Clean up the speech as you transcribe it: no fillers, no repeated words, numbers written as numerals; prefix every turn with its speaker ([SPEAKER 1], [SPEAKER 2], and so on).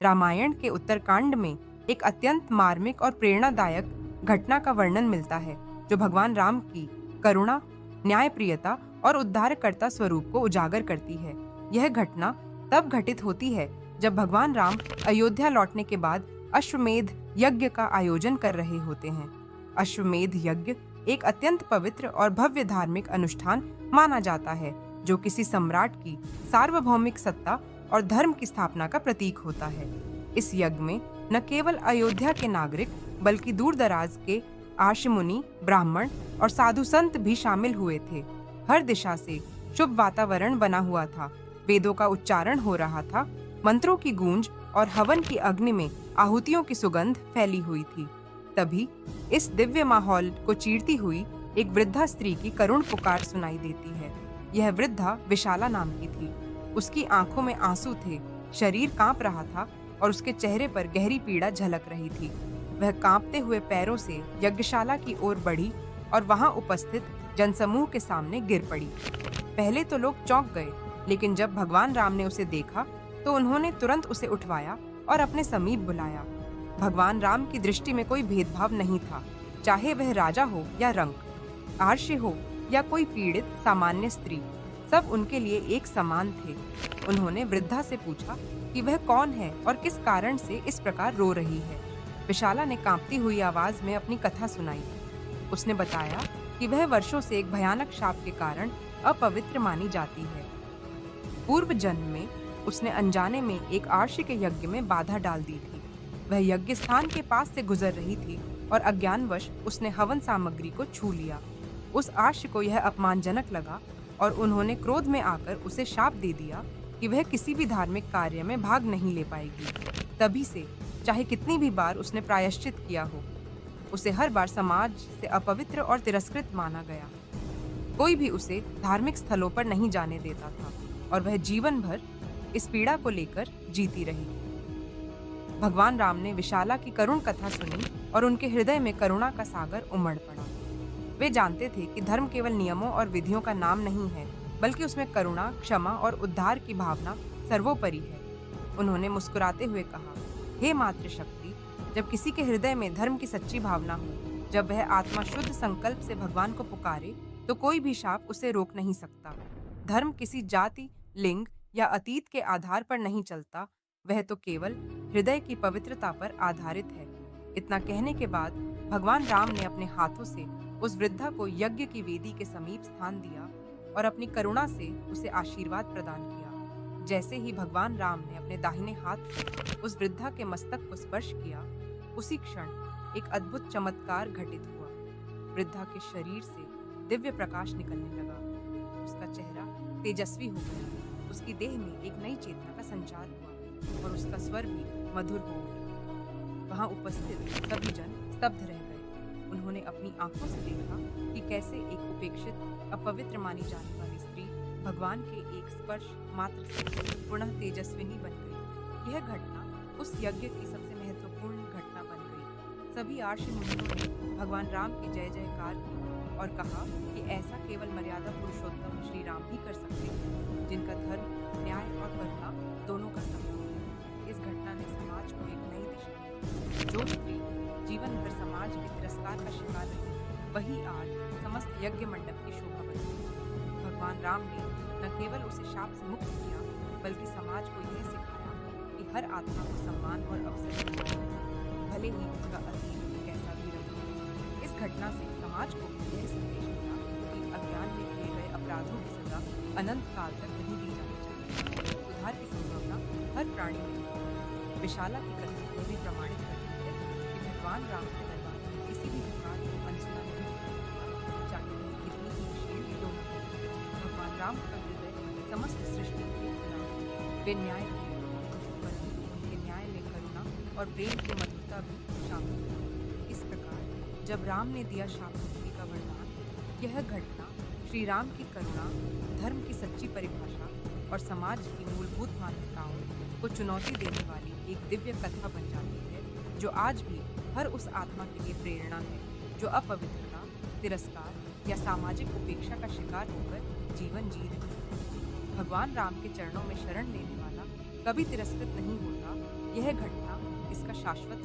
[SPEAKER 1] रामायण के उत्तरकांड में एक अत्यंत मार्मिक और प्रेरणादायक घटना का वर्णन मिलता है, जो भगवान राम की करुणा, न्यायप्रियता और उद्धारकर्ता स्वरूप को उजागर करती है। यह घटना तब घटित होती है जब भगवान राम अयोध्या लौटने के बाद अश्वमेध यज्ञ का आयोजन कर रहे होते हैं। अश्वमेध यज्ञ एक अत्यंत पवित्र और भव्य धार्मिक अनुष्ठान माना जाता है, जो किसी सम्राट की सार्वभौमिक सत्ता और धर्म की स्थापना का प्रतीक होता है। इस यज्ञ में न केवल अयोध्या के नागरिक, बल्कि दूर दराज के आर्षि मुनि, ब्राह्मण और साधु संत भी शामिल हुए थे। हर दिशा से शुभ वातावरण बना हुआ था। वेदों का उच्चारण हो रहा था, मंत्रों की गूंज और हवन की अग्नि में आहुतियों की सुगंध फैली हुई थी। तभी इस दिव्य माहौल को चीरती हुई एक वृद्धा स्त्री की करुण पुकार सुनाई देती है। यह वृद्धा विशाला नाम की थी। उसकी आंखों में आंसू थे, शरीर कांप रहा था और उसके चेहरे पर गहरी पीड़ा झलक रही थी। वह कांपते हुए पैरों से यज्ञशाला की ओर बढ़ी और वहां उपस्थित जनसमूह के सामने गिर पड़ी। पहले तो लोग चौंक गए, लेकिन जब भगवान राम ने उसे देखा तो उन्होंने तुरंत उसे उठवाया और अपने समीप बुलाया। भगवान राम की दृष्टि में कोई भेदभाव नहीं था, चाहे वह राजा हो या रंक, आर्षि हो या कोई पीड़ित सामान्य स्त्री, सब उनके लिए एक समान थे। उन्होंने वृद्धा से पूछा कि वह कौन है और किस कारण से इस प्रकार रो रही है। विशाला ने कांपती हुई आवाज में अपनी कथा सुनाई। उसने बताया कि वह वर्षों से एक भयानक शाप के कारण अपवित्र मानी जाती है। पूर्व जन्म में उसने अनजाने में एक आर्षि के यज्ञ में बाधा डाल दी थी। वह यज्ञ स्थान के पास से गुजर रही थी और अज्ञानवश उसने हवन सामग्री को छू लिया। उस आर्षि को यह अपमानजनक लगा और उन्होंने क्रोध में आकर उसे शाप दे दिया कि वह किसी भी धार्मिक कार्य में भाग नहीं ले पाएगी। तभी से चाहे कितनी भी बार उसने प्रायश्चित किया हो, उसे हर बार समाज से अपवित्र और तिरस्कृत माना गया। कोई भी उसे धार्मिक स्थलों पर नहीं जाने देता था और वह जीवन भर इस पीड़ा को लेकर जीती रही। भगवान राम ने विशाला की करुण कथा सुनी और उनके हृदय में करुणा का सागर उमड़ पड़ा। वे जानते थे कि धर्म केवल नियमों और विधियों का नाम नहीं है, बल्कि उसमें करुणा, क्षमा और उद्धार की भावना सर्वोपरि है। उन्होंने मुस्कुराते हुए कहा, हे मातृशक्ति, जब किसी के हृदय में धर्म की सच्ची भावना हो, जब वह आत्मा शुद्ध संकल्प से भगवान को पुकारे, तो कोई भी शाप उसे रोक नहीं सकता। धर्म किसी जाति, लिंग या अतीत के आधार पर नहीं चलता, वह तो केवल हृदय की पवित्रता पर आधारित है। इतना कहने के बाद भगवान राम ने अपने हाथों से उस वृद्धा को यज्ञ की वेदी के समीप स्थान दिया और अपनी करुणा से उसे आशीर्वाद प्रदान किया। जैसे ही भगवान राम ने अपने दाहिने हाथ से उस वृद्धा के मस्तक को स्पर्श किया, उसी क्षण एक अद्भुत चमत्कार घटित हुआ। वृद्धा के शरीर से दिव्य प्रकाश निकलने लगा। उसका चेहरा तेजस्वी हो गया। उसकी देह में एक नई चेतना का संचार हुआ और उसका स्वर भी मधुर हो उठा। वहां उपस्थित सभी जन स्तब्ध रह गए। उन्होंने अपनी आंखों से देखा कि कैसे एक उपेक्षित, अपवित्र मानी जाने वाली स्त्री भगवान के एक स्पर्श मात्र से पुनः तेजस्विनी बन गई। यह घटना उस यज्ञ की सबसे महत्वपूर्ण घटना बन गई। सभी आर्षि मुनियों ने भगवान राम की जय जयकार की और कहा कि ऐसा केवल मर्यादा पुरुषोत्तम श्री राम ही कर सकते हैं, जिनका धर्म, न्याय और करुणा दोनों का संगम है। इस घटना ने समाज को एक नई दिशा दी। जो स्त्री जीवन भर समाज के तिरस्कार का शिकार रही, वही आज समस्त यज्ञ मंडप की शोभा बनी। भगवान राम ने न केवल उसे शाप से मुक्त किया, बल्कि समाज को यह सिखाया कि हर आत्मा को सम्मान और अवसर मिलना चाहिए, भले ही उसका अतीत कैसा भी रहे। इस घटना से समाज को यह संदेश मिला कि अज्ञान में किए गए अपराधों की सजा अनंत काल तक नहीं दी जानी चाहिए। उद्धार की संभावना हर प्राणी में है। विशाला की कथा को भी प्रमाणित करती है कि भगवान राम के दरबार में किसी भी पुकार को अनसुना नहीं होता, चाहे वह कितनी ही क्षीण क्यों न हो। भगवान राम का हृदय समस्त सृष्टि के खुला है। वे न्याय प्रिय हैं, परंतु उनके न्याय में करुणा और प्रेम की मधुरता भी शामिल है। इस प्रकार जब राम ने दिया शाप मुक्ति का वरदान, यह घटना श्री राम की करुणा, धर्म की सच्ची परिभाषा और समाज की मूलभूत मान्यताओं को चुनौती देने वाली एक दिव्य कथा बन जाती है, जो आज भी हर उस आत्मा के लिए प्रेरणा है जो अपवित्रता, तिरस्कार या सामाजिक उपेक्षा का शिकार होकर जीवन जी रही है। भगवान राम के चरणों में शरण लेने वाला कभी तिरस्कृत नहीं होता, यह घटना इसका शाश्वत